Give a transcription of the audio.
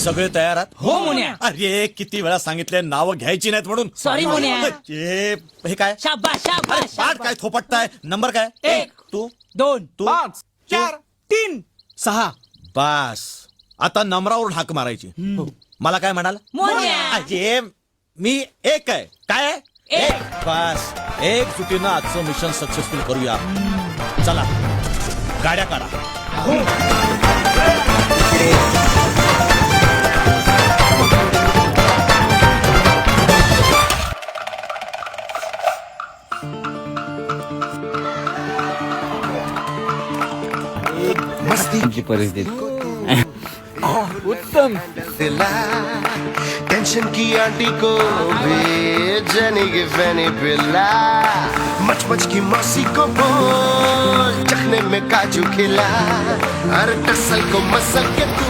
सगळे तयार आहात? हो मुन्या. अरे किती वेळा सांगितले नावं घ्यायची नाहीत म्हणून. Sorry, मुन्या. हे काय? शाबास अरे शाबास पाठ काय थोपटताय? नंबर काय? 1 तू 2 तू 5 4 3 6. बास. आता नंबरावर हाक मारायची. मला काय म्हणाल? मुन्या. अरे मी एक आहे. काय आहे? एक. बस एक चुकीनं आजचं मिशन सक्सेसफुल करूया. चला गाड्या काढा. मस्ती परिस्थिती उत्तम दिला टेंशन की आंटी को भी जनी की फैनी पिला मच मच की मौसी को बोल चखने में काजू खिला अरे टसल को मसल के तू